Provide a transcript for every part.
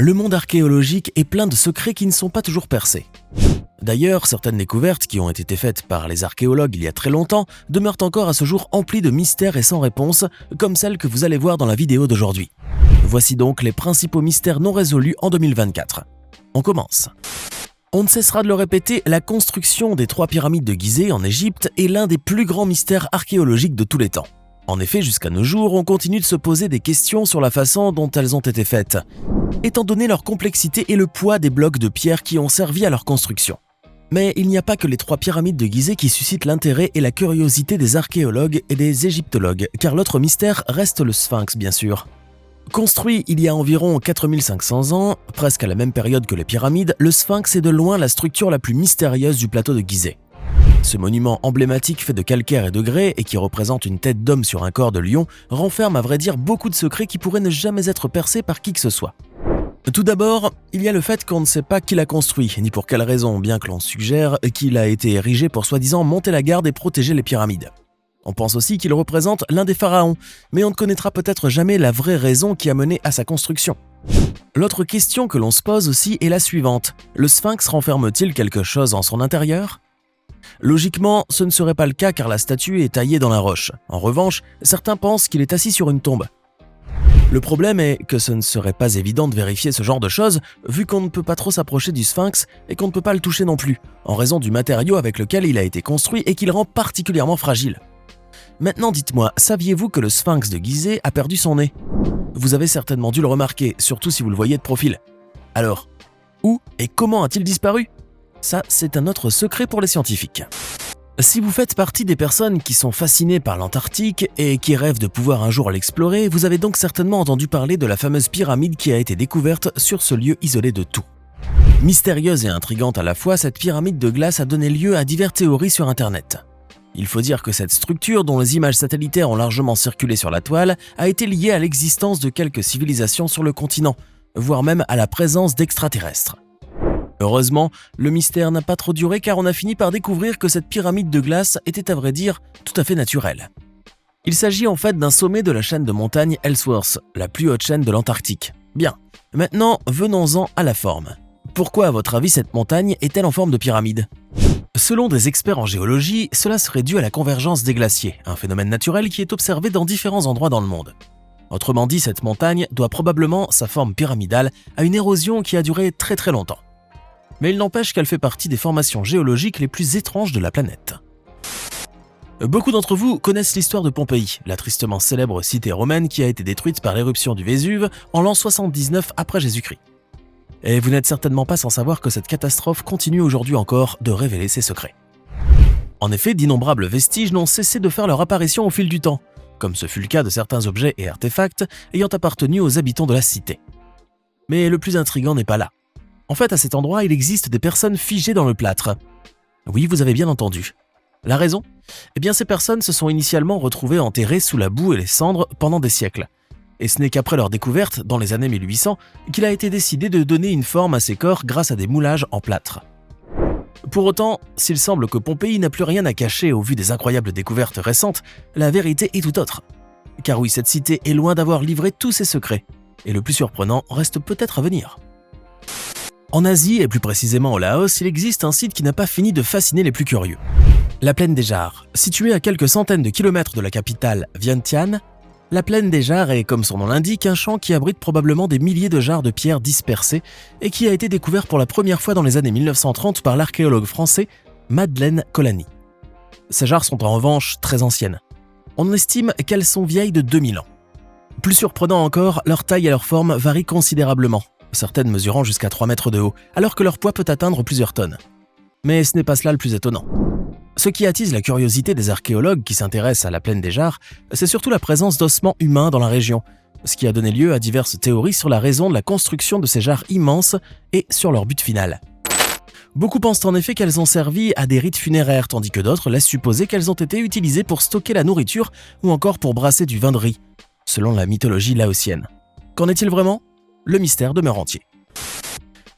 Le monde archéologique est plein de secrets qui ne sont pas toujours percés. D'ailleurs, certaines découvertes qui ont été faites par les archéologues il y a très longtemps demeurent encore à ce jour emplies de mystères et sans réponse, comme celle que vous allez voir dans la vidéo d'aujourd'hui. Voici donc les principaux mystères non résolus en 2024. On commence. On ne cessera de le répéter, la construction des 3 pyramides de Gizeh en Égypte est l'un des plus grands mystères archéologiques de tous les temps. En effet, jusqu'à nos jours, on continue de se poser des questions sur la façon dont elles ont été faites, étant donné leur complexité et le poids des blocs de pierre qui ont servi à leur construction. Mais il n'y a pas que les 3 pyramides de Gizeh qui suscitent l'intérêt et la curiosité des archéologues et des égyptologues, car l'autre mystère reste le Sphinx bien sûr. Construit il y a environ 4500 ans, presque à la même période que les pyramides, le Sphinx est de loin la structure la plus mystérieuse du plateau de Gizeh. Ce monument emblématique fait de calcaire et de grès et qui représente une tête d'homme sur un corps de lion renferme à vrai dire beaucoup de secrets qui pourraient ne jamais être percés par qui que ce soit. Tout d'abord, il y a le fait qu'on ne sait pas qui l'a construit, ni pour quelle raison, bien que l'on suggère qu'il a été érigé pour soi-disant monter la garde et protéger les pyramides. On pense aussi qu'il représente l'un des pharaons, mais on ne connaîtra peut-être jamais la vraie raison qui a mené à sa construction. L'autre question que l'on se pose aussi est la suivante. Le Sphinx renferme-t-il quelque chose en son intérieur ? Logiquement, ce ne serait pas le cas car la statue est taillée dans la roche. En revanche, certains pensent qu'il est assis sur une tombe. Le problème est que ce ne serait pas évident de vérifier ce genre de choses, vu qu'on ne peut pas trop s'approcher du Sphinx et qu'on ne peut pas le toucher non plus, en raison du matériau avec lequel il a été construit et qui le rend particulièrement fragile. Maintenant dites-moi, saviez-vous que le Sphinx de Gizeh a perdu son nez ? Vous avez certainement dû le remarquer, surtout si vous le voyez de profil. Alors, où et comment a-t-il disparu ? Ça, c'est un autre secret pour les scientifiques. Si vous faites partie des personnes qui sont fascinées par l'Antarctique et qui rêvent de pouvoir un jour l'explorer, vous avez donc certainement entendu parler de la fameuse pyramide qui a été découverte sur ce lieu isolé de tout. Mystérieuse et intrigante à la fois, cette pyramide de glace a donné lieu à diverses théories sur Internet. Il faut dire que cette structure, dont les images satellitaires ont largement circulé sur la toile, a été liée à l'existence de quelques civilisations sur le continent, voire même à la présence d'extraterrestres. Heureusement, le mystère n'a pas trop duré car on a fini par découvrir que cette pyramide de glace était à vrai dire tout à fait naturelle. Il s'agit en fait d'un sommet de la chaîne de montagnes Ellsworth, la plus haute chaîne de l'Antarctique. Bien, maintenant venons-en à la forme. Pourquoi à votre avis cette montagne est-elle en forme de pyramide ? Selon des experts en géologie, cela serait dû à la convergence des glaciers, un phénomène naturel qui est observé dans différents endroits dans le monde. Autrement dit, cette montagne doit probablement sa forme pyramidale à une érosion qui a duré très très longtemps. Mais il n'empêche qu'elle fait partie des formations géologiques les plus étranges de la planète. Beaucoup d'entre vous connaissent l'histoire de Pompéi, la tristement célèbre cité romaine qui a été détruite par l'éruption du Vésuve en l'an 79 après Jésus-Christ. Et vous n'êtes certainement pas sans savoir que cette catastrophe continue aujourd'hui encore de révéler ses secrets. En effet, d'innombrables vestiges n'ont cessé de faire leur apparition au fil du temps, comme ce fut le cas de certains objets et artefacts ayant appartenu aux habitants de la cité. Mais le plus intriguant n'est pas là. En fait, à cet endroit, il existe des personnes figées dans le plâtre. Oui, vous avez bien entendu. La raison ? Eh bien, ces personnes se sont initialement retrouvées enterrées sous la boue et les cendres pendant des siècles. Et ce n'est qu'après leur découverte, dans les années 1800, qu'il a été décidé de donner une forme à ces corps grâce à des moulages en plâtre. Pour autant, s'il semble que Pompéi n'a plus rien à cacher au vu des incroyables découvertes récentes, la vérité est tout autre. Car oui, cette cité est loin d'avoir livré tous ses secrets. Et le plus surprenant reste peut-être à venir. En Asie, et plus précisément au Laos, il existe un site qui n'a pas fini de fasciner les plus curieux. La plaine des Jarres. Située à quelques centaines de kilomètres de la capitale Vientiane, la plaine des Jarres est, comme son nom l'indique, un champ qui abrite probablement des milliers de jarres de pierre dispersées et qui a été découvert pour la première fois dans les années 1930 par l'archéologue français Madeleine Colany. Ces jarres sont en revanche très anciennes. On estime qu'elles sont vieilles de 2000 ans. Plus surprenant encore, leur taille et leur forme varient considérablement, certaines mesurant jusqu'à 3 mètres de haut, alors que leur poids peut atteindre plusieurs tonnes. Mais ce n'est pas cela le plus étonnant. Ce qui attise la curiosité des archéologues qui s'intéressent à la plaine des Jarres, c'est surtout la présence d'ossements humains dans la région, ce qui a donné lieu à diverses théories sur la raison de la construction de ces jarres immenses et sur leur but final. Beaucoup pensent en effet qu'elles ont servi à des rites funéraires, tandis que d'autres laissent supposer qu'elles ont été utilisées pour stocker la nourriture ou encore pour brasser du vin de riz, selon la mythologie laotienne. Qu'en est-il vraiment ? Le mystère demeure entier.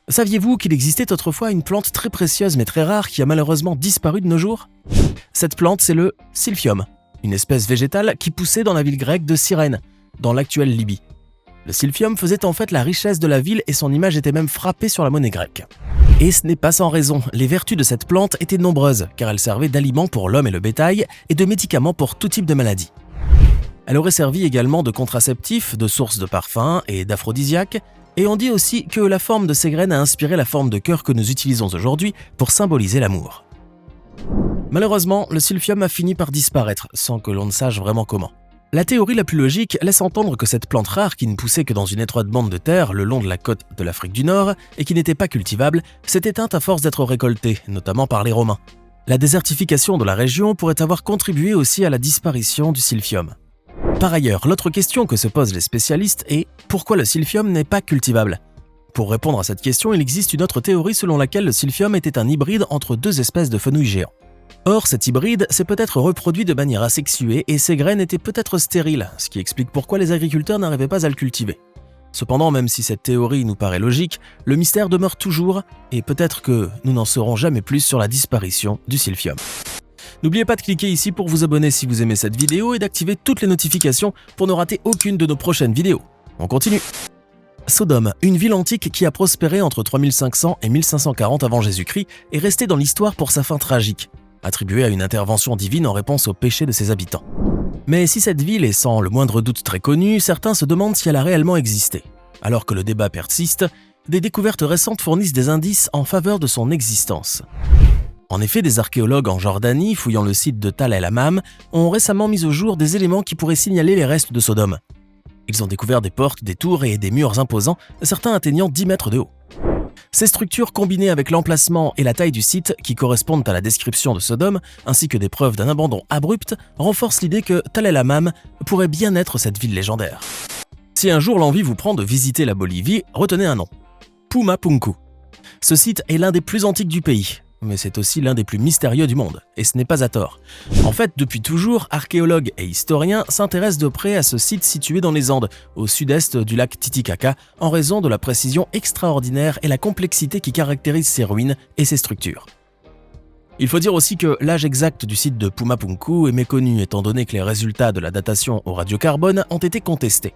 Saviez-vous qu'il existait autrefois une plante très précieuse mais très rare qui a malheureusement disparu de nos jours ? Cette plante, c'est le silphium, une espèce végétale qui poussait dans la ville grecque de Cyrène, dans l'actuelle Libye. Le silphium faisait en fait la richesse de la ville et son image était même frappée sur la monnaie grecque. Et ce n'est pas sans raison, les vertus de cette plante étaient nombreuses, car elle servait d'aliment pour l'homme et le bétail et de médicament pour tout type de maladie. Elle aurait servi également de contraceptif, de source de parfum et d'aphrodisiaque, et on dit aussi que la forme de ces graines a inspiré la forme de cœur que nous utilisons aujourd'hui pour symboliser l'amour. Malheureusement, le silphium a fini par disparaître, sans que l'on ne sache vraiment comment. La théorie la plus logique laisse entendre que cette plante rare qui ne poussait que dans une étroite bande de terre le long de la côte de l'Afrique du Nord et qui n'était pas cultivable, s'est éteinte à force d'être récoltée, notamment par les Romains. La désertification de la région pourrait avoir contribué aussi à la disparition du silphium. Par ailleurs, l'autre question que se posent les spécialistes est « pourquoi le silphium n'est pas cultivable ?» Pour répondre à cette question, il existe une autre théorie selon laquelle le silphium était un hybride entre deux espèces de fenouil géants. Or, cet hybride s'est peut-être reproduit de manière asexuée et ses graines étaient peut-être stériles, ce qui explique pourquoi les agriculteurs n'arrivaient pas à le cultiver. Cependant, même si cette théorie nous paraît logique, le mystère demeure toujours et peut-être que nous n'en saurons jamais plus sur la disparition du silphium. N'oubliez pas de cliquer ici pour vous abonner si vous aimez cette vidéo et d'activer toutes les notifications pour ne rater aucune de nos prochaines vidéos. On continue. Sodome, une ville antique qui a prospéré entre 3500 et 1540 avant Jésus-Christ, est restée dans l'histoire pour sa fin tragique, attribuée à une intervention divine en réponse aux péchés de ses habitants. Mais si cette ville est sans le moindre doute très connue, certains se demandent si elle a réellement existé. Alors que le débat persiste, des découvertes récentes fournissent des indices en faveur de son existence. En effet, des archéologues en Jordanie, fouillant le site de Tal el-Hammam, ont récemment mis au jour des éléments qui pourraient signaler les restes de Sodome. Ils ont découvert des portes, des tours et des murs imposants, certains atteignant 10 mètres de haut. Ces structures, combinées avec l'emplacement et la taille du site, qui correspondent à la description de Sodome, ainsi que des preuves d'un abandon abrupt, renforcent l'idée que Tal el-Hammam pourrait bien être cette ville légendaire. Si un jour l'envie vous prend de visiter la Bolivie, retenez un nom. Pumapunku. Ce site est l'un des plus antiques du pays, mais c'est aussi l'un des plus mystérieux du monde, et ce n'est pas à tort. En fait, depuis toujours, archéologues et historiens s'intéressent de près à ce site situé dans les Andes, au sud-est du lac Titicaca, en raison de la précision extraordinaire et la complexité qui caractérisent ses ruines et ses structures. Il faut dire aussi que l'âge exact du site de Pumapunku est méconnu, étant donné que les résultats de la datation au radiocarbone ont été contestés.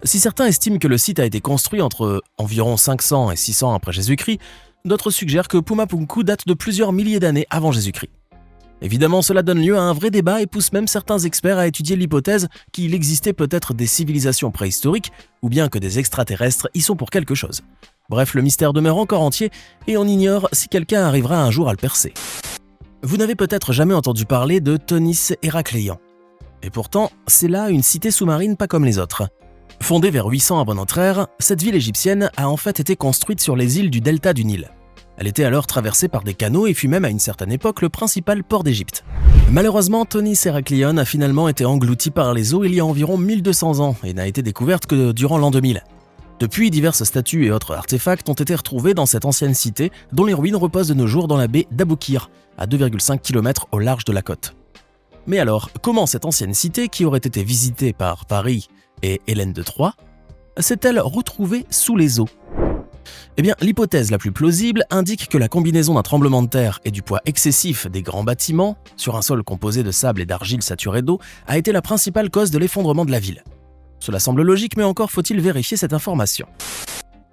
Si certains estiment que le site a été construit entre environ 500 et 600 après Jésus-Christ, d'autres suggèrent que Pumapunku date de plusieurs milliers d'années avant Jésus-Christ. Évidemment, cela donne lieu à un vrai débat et pousse même certains experts à étudier l'hypothèse qu'il existait peut-être des civilisations préhistoriques ou bien que des extraterrestres y sont pour quelque chose. Bref, le mystère demeure encore entier et on ignore si quelqu'un arrivera un jour à le percer. Vous n'avez peut-être jamais entendu parler de Thonis Héracléon. Et pourtant, c'est là une cité sous-marine pas comme les autres. Fondée vers 800 avant notre ère, cette ville égyptienne a en fait été construite sur les îles du delta du Nil. Elle était alors traversée par des canaux et fut même à une certaine époque le principal port d'Égypte. Malheureusement, Thonis Héracléon a finalement été englouti par les eaux il y a environ 1200 ans et n'a été découverte que durant l'an 2000. Depuis, diverses statues et autres artefacts ont été retrouvés dans cette ancienne cité dont les ruines reposent de nos jours dans la baie d'Aboukir, à 2,5 km au large de la côte. Mais alors, comment cette ancienne cité, qui aurait été visitée par Paris et Hélène de Troie, s'est-elle retrouvée sous les eaux? Eh bien, l'hypothèse la plus plausible indique que la combinaison d'un tremblement de terre et du poids excessif des grands bâtiments, sur un sol composé de sable et d'argile saturé d'eau, a été la principale cause de l'effondrement de la ville. Cela semble logique, mais encore faut-il vérifier cette information.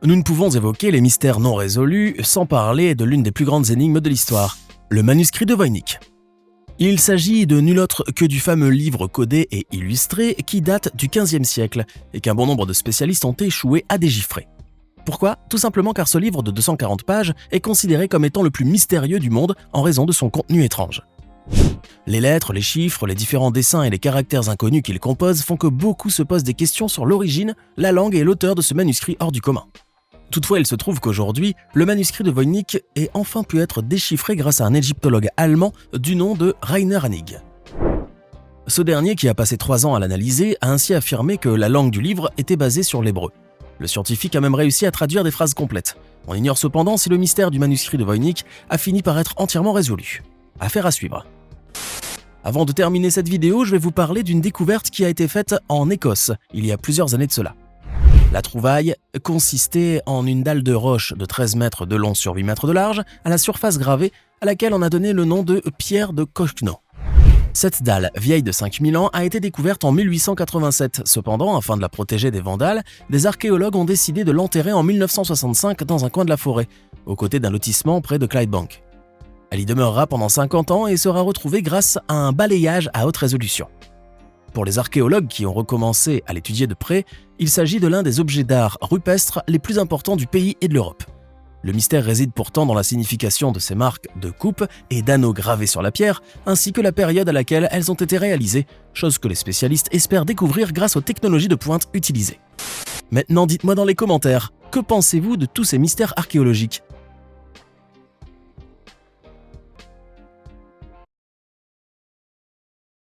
Nous ne pouvons évoquer les mystères non résolus sans parler de l'une des plus grandes énigmes de l'histoire, le manuscrit de Voynich. Il s'agit de nul autre que du fameux livre codé et illustré qui date du XVe siècle et qu'un bon nombre de spécialistes ont échoué à déchiffrer. Pourquoi? Tout simplement car ce livre de 240 pages est considéré comme étant le plus mystérieux du monde en raison de son contenu étrange. Les lettres, les chiffres, les différents dessins et les caractères inconnus qu'il compose font que beaucoup se posent des questions sur l'origine, la langue et l'auteur de ce manuscrit hors du commun. Toutefois, il se trouve qu'aujourd'hui, le manuscrit de Voynich ait enfin pu être déchiffré grâce à un égyptologue allemand du nom de Rainer Hannig. Ce dernier, qui a passé 3 ans à l'analyser, a ainsi affirmé que la langue du livre était basée sur l'hébreu. Le scientifique a même réussi à traduire des phrases complètes. On ignore cependant si le mystère du manuscrit de Voynich a fini par être entièrement résolu. Affaire à suivre. Avant de terminer cette vidéo, je vais vous parler d'une découverte qui a été faite en Écosse, il y a plusieurs années de cela. La trouvaille consistait en une dalle de roche de 13 mètres de long sur 8 mètres de large, à la surface gravée, à laquelle on a donné le nom de pierre de Cochno. Cette dalle, vieille de 5000 ans, a été découverte en 1887. Cependant, afin de la protéger des vandales, des archéologues ont décidé de l'enterrer en 1965 dans un coin de la forêt, aux côtés d'un lotissement près de Clydebank. Elle y demeurera pendant 50 ans et sera retrouvée grâce à un balayage à haute résolution. Pour les archéologues qui ont recommencé à l'étudier de près, il s'agit de l'un des objets d'art rupestres les plus importants du pays et de l'Europe. Le mystère réside pourtant dans la signification de ces marques de coupe et d'anneaux gravés sur la pierre, ainsi que la période à laquelle elles ont été réalisées, chose que les spécialistes espèrent découvrir grâce aux technologies de pointe utilisées. Maintenant, dites-moi dans les commentaires, que pensez-vous de tous ces mystères archéologiques ?